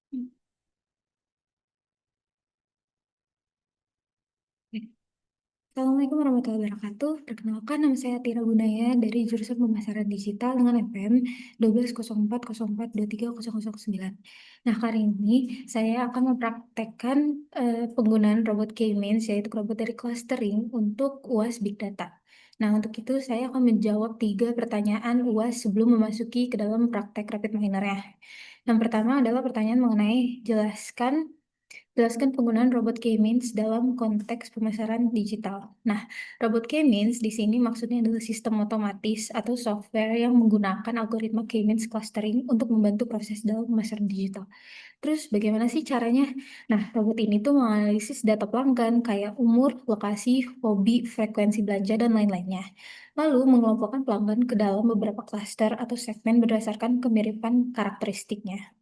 Assalamualaikum warahmatullahi wabarakatuh. Perkenalkan, nama saya Tira Gunaya dari jurusan Pemasaran Digital dengan FPM 120404230009. Nah, kali ini saya akan mempraktekkan penggunaan robot K-means, yaitu robot dari clustering untuk UAS Big Data. Nah, untuk itu saya akan menjawab 3 pertanyaan UAS sebelum memasuki ke dalam praktek rapid minernya. Yang pertama adalah pertanyaan mengenai Jelaskan penggunaan robot K-means dalam konteks pemasaran digital. Nah, robot K-means di sini maksudnya adalah sistem otomatis atau software yang menggunakan algoritma K-means clustering untuk membantu proses dalam pemasaran digital. Terus bagaimana sih caranya? Nah, robot ini tuh menganalisis data pelanggan kayak umur, lokasi, hobi, frekuensi belanja, dan lain-lainnya. Lalu mengelompokkan pelanggan ke dalam beberapa klaster atau segmen berdasarkan kemiripan karakteristiknya.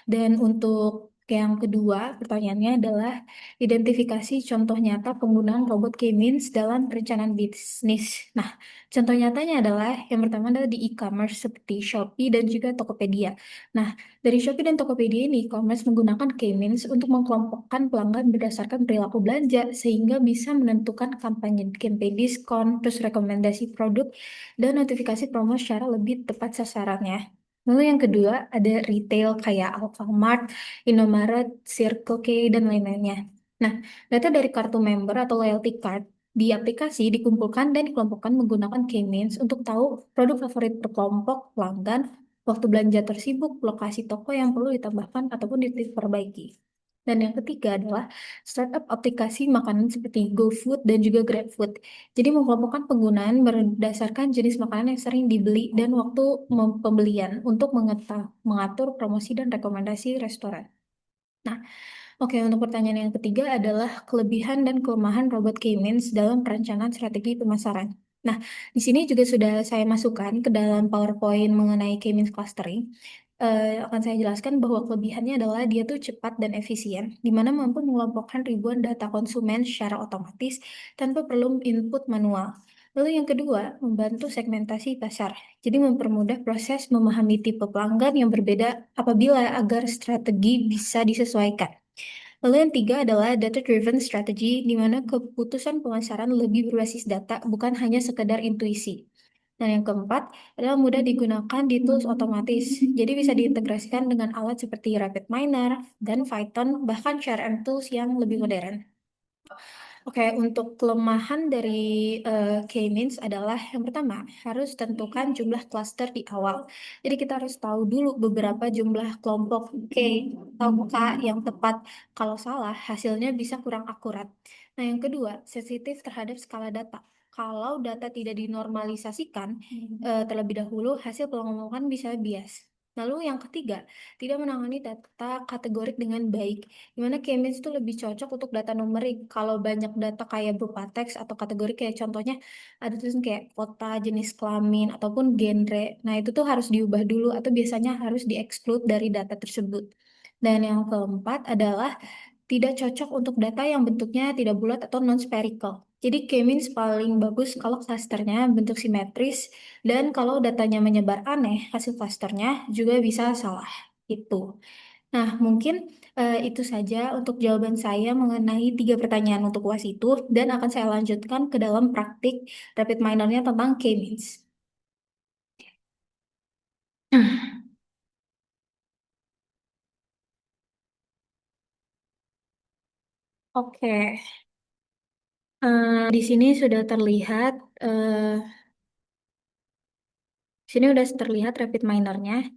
Dan untuk yang kedua, pertanyaannya adalah identifikasi contoh nyata penggunaan robot K-means dalam perencanaan bisnis. Nah, contoh nyatanya adalah yang pertama adalah di e-commerce seperti Shopee dan juga Tokopedia. Nah, dari Shopee dan Tokopedia ini, e-commerce menggunakan K-means untuk mengkelompokkan pelanggan berdasarkan perilaku belanja sehingga bisa menentukan kampanye campaign diskon, terus rekomendasi produk, dan notifikasi promo secara lebih tepat sasarannya. Lalu yang kedua ada retail kayak Alfamart, Indomaret, Circle K, dan lain-lainnya. Nah, data dari kartu member atau loyalty card di aplikasi dikumpulkan dan dikelompokkan menggunakan K-means untuk tahu produk favorit per kelompok pelanggan, waktu belanja tersibuk, lokasi toko yang perlu ditambahkan ataupun diperbaiki. Dan yang ketiga adalah startup aplikasi makanan seperti GoFood dan juga GrabFood. Jadi mengelompokkan penggunaan berdasarkan jenis makanan yang sering dibeli dan waktu pembelian untuk mengatur promosi dan rekomendasi restoran. Nah, oke, untuk pertanyaan yang ketiga adalah kelebihan dan kelemahan robot K-means dalam perencanaan strategi pemasaran. Nah, di sini juga sudah saya masukkan ke dalam PowerPoint mengenai K-means clustering. Akan saya jelaskan bahwa kelebihannya adalah dia tuh cepat dan efisien, di mana mampu mengelompokkan ribuan data konsumen secara otomatis tanpa perlu input manual. Lalu yang kedua, membantu segmentasi pasar. Jadi mempermudah proses memahami tipe pelanggan yang berbeda apabila agar strategi bisa disesuaikan. Lalu yang tiga adalah data-driven strategy, di mana keputusan pemasaran lebih berbasis data, bukan hanya sekedar intuisi. Dan yang keempat adalah mudah digunakan di tools otomatis. Jadi bisa diintegrasikan dengan alat seperti RapidMiner dan Python, bahkan CRM tools yang lebih modern. Oke, untuk kelemahan dari K-means adalah yang pertama, harus tentukan jumlah cluster di awal. Jadi kita harus tahu dulu beberapa jumlah kelompok K atau K yang tepat. Kalau salah, hasilnya bisa kurang akurat. Nah, yang kedua, sensitif terhadap skala data. Kalau data tidak dinormalisasikan terlebih dahulu, hasil pengelompokkan bisa bias. Lalu yang ketiga, tidak menangani data kategorik dengan baik. Dimana K-means itu lebih cocok untuk data numerik. Kalau banyak data kayak berupa teks atau kategori kayak contohnya ada tulisan kayak kota, jenis kelamin, ataupun genre. Nah, itu tuh harus diubah dulu atau biasanya harus di-exclude dari data tersebut. Dan yang keempat adalah tidak cocok untuk data yang bentuknya tidak bulat atau non-spherical. Jadi K-means paling bagus kalau klasternya bentuk simetris dan kalau datanya menyebar aneh, hasil klasternya juga bisa salah. Itu. Nah, mungkin itu saja untuk jawaban saya mengenai 3 pertanyaan untuk UAS itu, dan akan saya lanjutkan ke dalam praktik rapid minornya tentang K-means. Oke, di sini sudah terlihat, sini sudah terlihat rapid minornya,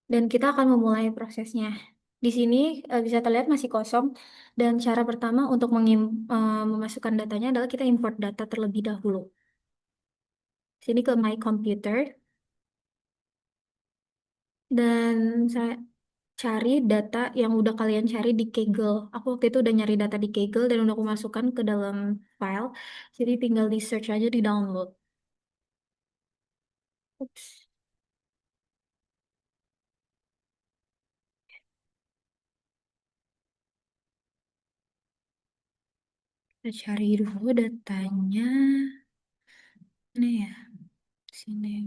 dan kita akan memulai prosesnya. Di sini bisa terlihat masih kosong, dan cara pertama untuk memasukkan datanya adalah kita import data terlebih dahulu. Sini ke My Computer, dan saya cari data yang udah kalian cari di Kaggle. Aku waktu itu udah nyari data di Kaggle dan udah aku masukkan ke dalam file. Jadi tinggal di search aja di download. Ups. Kita cari dulu datanya. Nih ya, sini.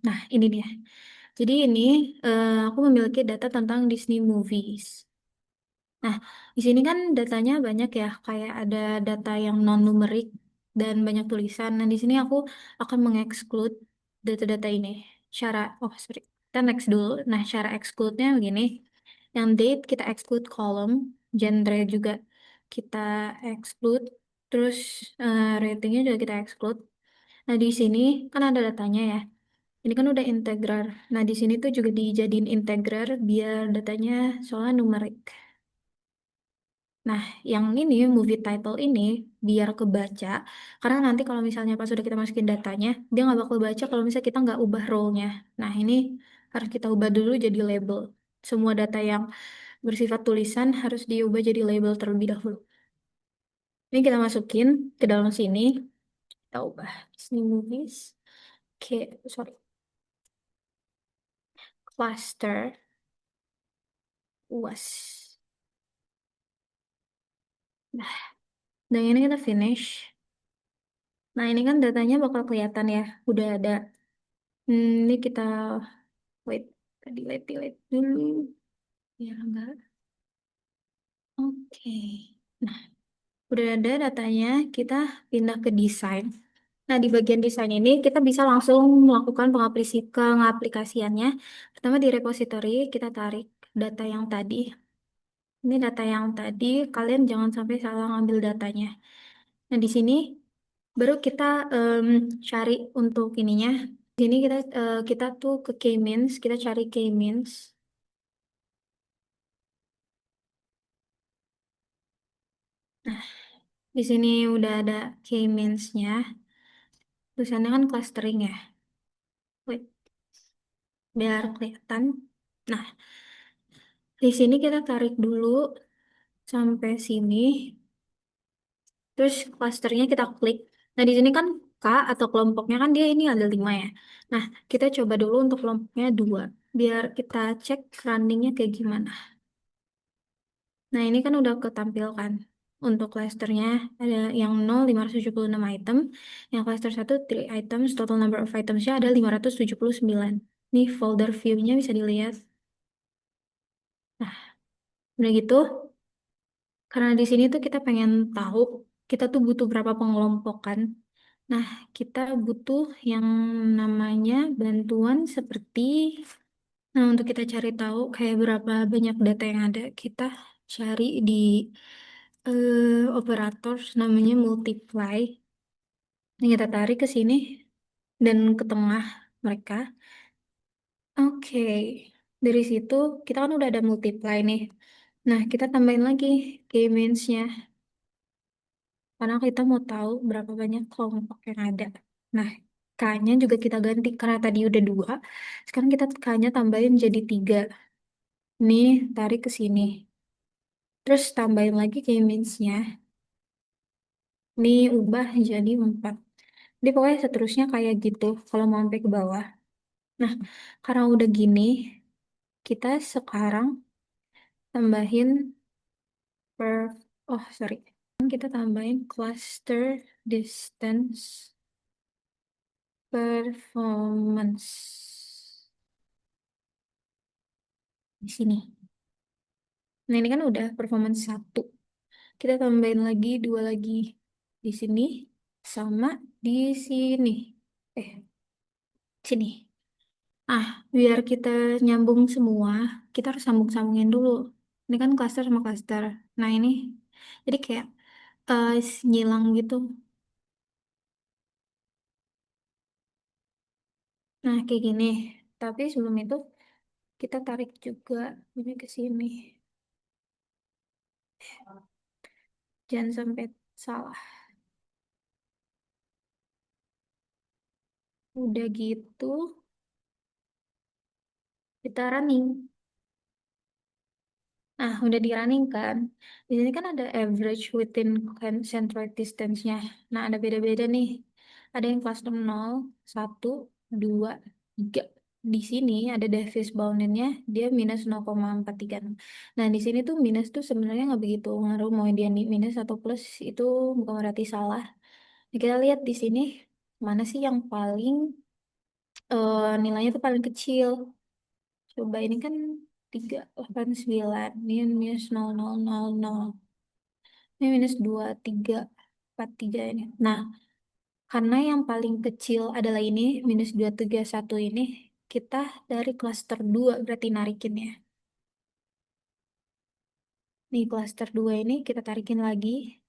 Nah, ini dia. Jadi ini aku memiliki data tentang Disney Movies. Nah, di sini kan datanya banyak ya, kayak ada data yang non-numerik dan banyak tulisan. Nah, di sini aku akan mengeksklud data-data ini. Sorry, kita next dulu. Nah, cara exclude-nya begini. Yang date kita exclude column, genre juga kita exclude, terus ratingnya juga kita exclude. Nah, di sini kan ada datanya ya. Ini kan udah integrar. Nah, di sini tuh juga dijadiin integrar biar datanya soalnya numerik. Nah, yang ini movie title ini biar kebaca, karena nanti kalau misalnya pas sudah kita masukin datanya, dia nggak bakal baca kalau misalnya kita nggak ubah role-nya. Nah, ini harus kita ubah dulu jadi label. Semua data yang bersifat tulisan harus diubah jadi label terlebih dahulu. Ini kita masukin ke dalam sini, kita ubah Disney Movies. Oke, sorry, cluster UAS. Nah, dan ini kita finish. Nah, ini kan datanya bakal kelihatan ya, udah ada. Ini kita wait, tadi delete dulu. Ya enggak. Oke. Nah, udah ada datanya, kita pindah ke desain. Nah, di bagian desain ini kita bisa langsung melakukan pengaplikasiannya. Pertama di repository kita tarik data yang tadi. Ini data yang tadi, kalian jangan sampai salah ngambil datanya. Nah, di sini baru kita em, cari untuk ininya. Di sini kita tuh ke K-means, kita cari K-means. Nah, di sini udah ada K-means-nya. Tulisannya kan clustering ya. Wait, biar kelihatan. Nah, di sini kita tarik dulu sampai sini. Terus clusternya kita klik. Nah, di sini kan K atau kelompoknya kan dia ini ada 5 ya. Nah, kita coba dulu untuk kelompoknya 2. Biar kita cek runningnya kayak gimana. Nah, ini kan udah ketampilkan. Untuk clusternya ada yang 0, 576 item. Yang cluster 1, 3 items. Total number of itemsnya ada 579. Ini folder view-nya bisa dilihat. Nah, udah gitu, karena di sini tuh kita pengen tahu, kita tuh butuh berapa pengelompokan. Nah, kita butuh yang namanya bantuan seperti, nah untuk kita cari tahu kayak berapa banyak data yang ada, kita cari di operator namanya multiply. Ini kita tarik ke sini dan ke tengah mereka. Oke, dari situ kita kan udah ada multiply nih. Nah, kita tambahin lagi k-means-nya. Karena kita mau tahu berapa banyak kelompok yang ada. Nah, K-nya juga kita ganti karena tadi udah 2. Sekarang kita K-nya tambahin jadi 3. Nih, tarik ke sini. Terus tambahin lagi ke image-nya. Nih, ubah jadi 4. Jadi pokoknya seterusnya kayak gitu kalau mau sampai ke bawah. Nah, karena udah gini, kita sekarang tambahin per... Oh, sorry. Kita tambahin cluster distance performance di sini. Nah, ini kan udah performance 1. Kita tambahin lagi 2 lagi di sini sama di sini. Eh, sini. Ah, biar kita nyambung semua, kita harus sambung-sambungin dulu. Ini kan cluster sama cluster. Nah, ini jadi kayak nyilang gitu. Nah, kayak gini. Tapi sebelum itu kita tarik juga ini ke sini. Jangan sampai salah. Udah gitu, kita running. Nah, udah di running kan. Di sini kan ada average within centroid distance-nya. Nah, ada beda-beda nih. Ada yang kelas 0, 1, 2, 3. Di sini ada Davis bounded-nya, dia minus 0,436. Nah, di sini tuh minus tuh sebenarnya nggak begitu ngaruh. Mau dia minus atau plus, itu bukan berarti salah. Nah, kita lihat di sini, mana sih yang paling nilainya tuh paling kecil. Coba ini kan 389, ini minus 0,000. Ini minus 2,343 ini. Nah, karena yang paling kecil adalah ini, minus 231 ini, kita dari klaster 2 berarti narikinnya. Nih, klaster 2 ini kita tarikin lagi,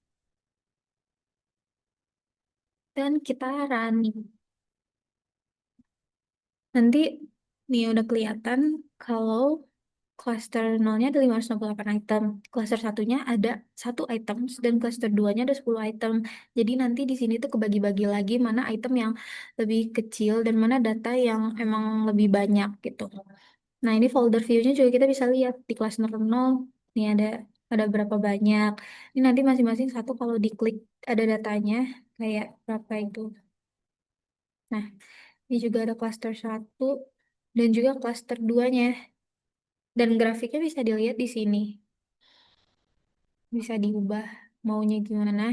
dan kita running. Nanti, nih udah kelihatan kalau klaster nolnya ada 568 item. Klaster satunya ada 1 item, dan klaster 2-nya ada 10 item. Jadi nanti di sini tuh kebagi-bagi lagi mana item yang lebih kecil dan mana data yang emang lebih banyak gitu. Nah, ini folder view-nya juga kita bisa lihat di cluster 0. Ini ada berapa banyak. Ini nanti masing-masing satu kalau diklik ada datanya kayak berapa itu. Nah, ini juga ada cluster 1 dan juga cluster 2-nya. Dan grafiknya bisa dilihat di sini. Bisa diubah maunya gimana.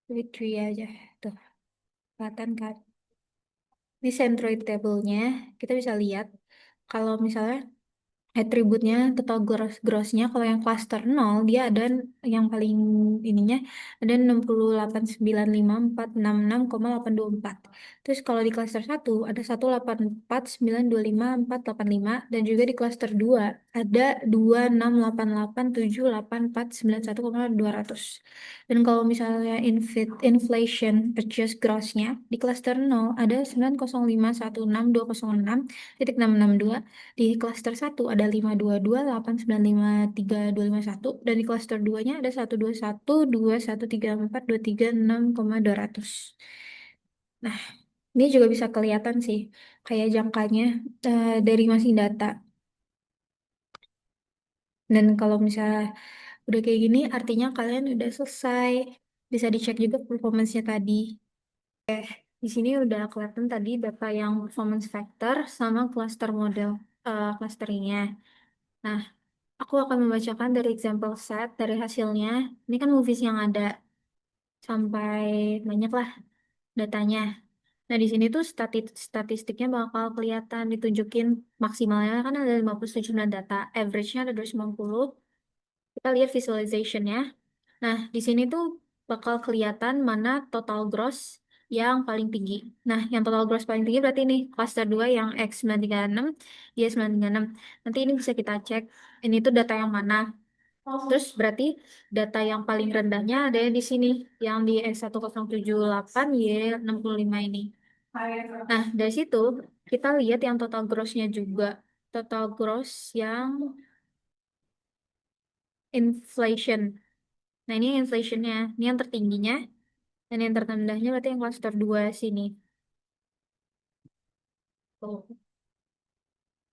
Klik 3 aja. Tuh, kelihatan kan? Ini centroid table-nya. Kita bisa lihat kalau misalnya atributnya total grossnya kalau yang cluster 0 dia ada yang paling ininya ada 68.95466,824. Terus kalau di cluster 1 ada 184.925.485, dan juga di cluster 2 ada 268878491200. Dan kalau misalnya inflation purchase gross-nya di cluster 0 ada 905.16206.662. Di klaster 1 ada 5228953.251, dan di klaster 2-nya ada 1212134236200. Nah, ini juga bisa kelihatan sih kayak jangkanya dari masing data. Dan kalau misalnya udah kayak gini artinya kalian udah selesai. Bisa dicek juga performance-nya tadi. Di sini udah kelihatan tadi data yang performance factor sama cluster model clusteringnya. Nah, aku akan membacakan dari example set dari hasilnya. Ini kan movies yang ada sampai banyak lah datanya. Nah, di sini tuh statistiknya bakal kelihatan ditunjukin maksimalnya kan ada 59 data, average-nya ada 290. Kita lihat visualization-nya. Nah, di sini tuh bakal kelihatan mana total gross yang paling tinggi. Nah, yang total gross paling tinggi berarti ini cluster 2 yang X936, dia 936. Nanti ini bisa kita cek, ini tuh data yang mana. Terus berarti data yang paling rendahnya ada di sini, yang di X1078 Y65 ini. Nah, dari situ kita lihat yang total gross-nya juga. Total gross yang inflation. Nah, ini inflationnya. Ini yang tertingginya. Dan yang terendahnya berarti yang cluster 2 sini. Tuh.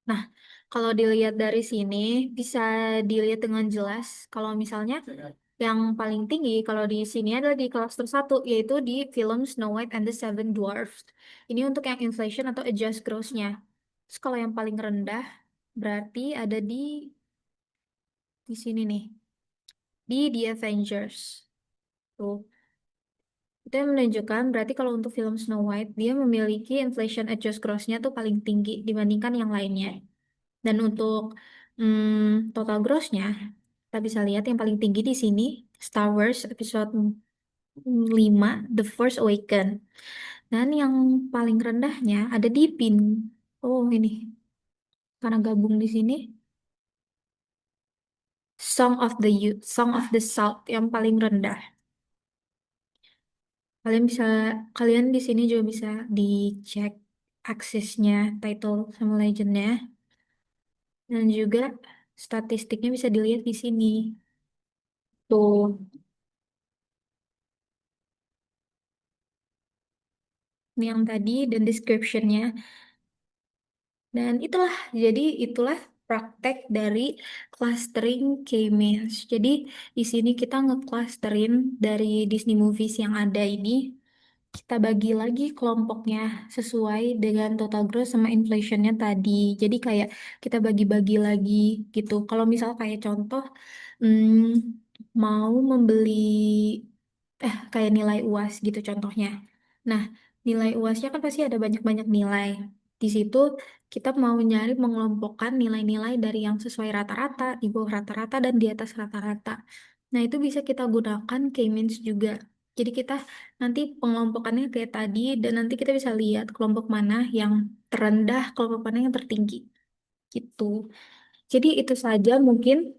Nah, kalau dilihat dari sini, bisa dilihat dengan jelas. Kalau misalnya yang paling tinggi, kalau di sini adalah di cluster 1, yaitu di film Snow White and the Seven Dwarfs. Ini untuk yang inflation atau adjust gross-nya. Terus kalau yang paling rendah, berarti ada di sini nih, di The Avengers. Tuh. Itu yang menunjukkan berarti kalau untuk film Snow White, dia memiliki inflation adjust gross-nya tuh paling tinggi dibandingkan yang lainnya. Dan untuk total gross-nya, kita bisa lihat yang paling tinggi di sini, Star Wars episode 5, The Force Awaken. Dan yang paling rendahnya ada di PIN. Oh, ini. Karena gabung di sini, Song of the South yang paling rendah. Kalian bisa, kalian di sini juga bisa dicek aksesnya, title sama legendnya, dan juga statistiknya bisa dilihat di sini. Tuh, ini yang tadi dan description-nya. Dan itulah praktek dari clustering K-means. Jadi di sini kita nge-clusterin dari Disney movies yang ada ini, kita bagi lagi kelompoknya sesuai dengan total gross sama inflationnya tadi. Jadi kayak kita bagi-bagi lagi gitu. Kalau misal kayak contoh, mau membeli kayak nilai UAS gitu contohnya. Nah, nilai UASnya kan pasti ada banyak-banyak nilai. Di situ kita mau nyari mengelompokkan nilai-nilai dari yang sesuai rata-rata, di bawah rata-rata, dan di atas rata-rata. Nah, itu bisa kita gunakan K-means juga. Jadi kita nanti pengelompokannya kayak tadi, dan nanti kita bisa lihat kelompok mana yang terendah, kelompok mana yang tertinggi. Gitu. Jadi itu saja mungkin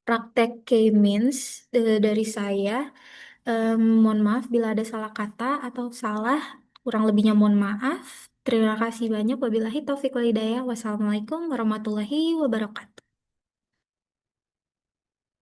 praktek K-means dari saya. Mohon maaf bila ada salah kata atau salah. Kurang lebihnya mohon maaf. Terima kasih banyak. Wabillahi taufiq wal hidayah. Wassalamualaikum warahmatullahi wabarakatuh.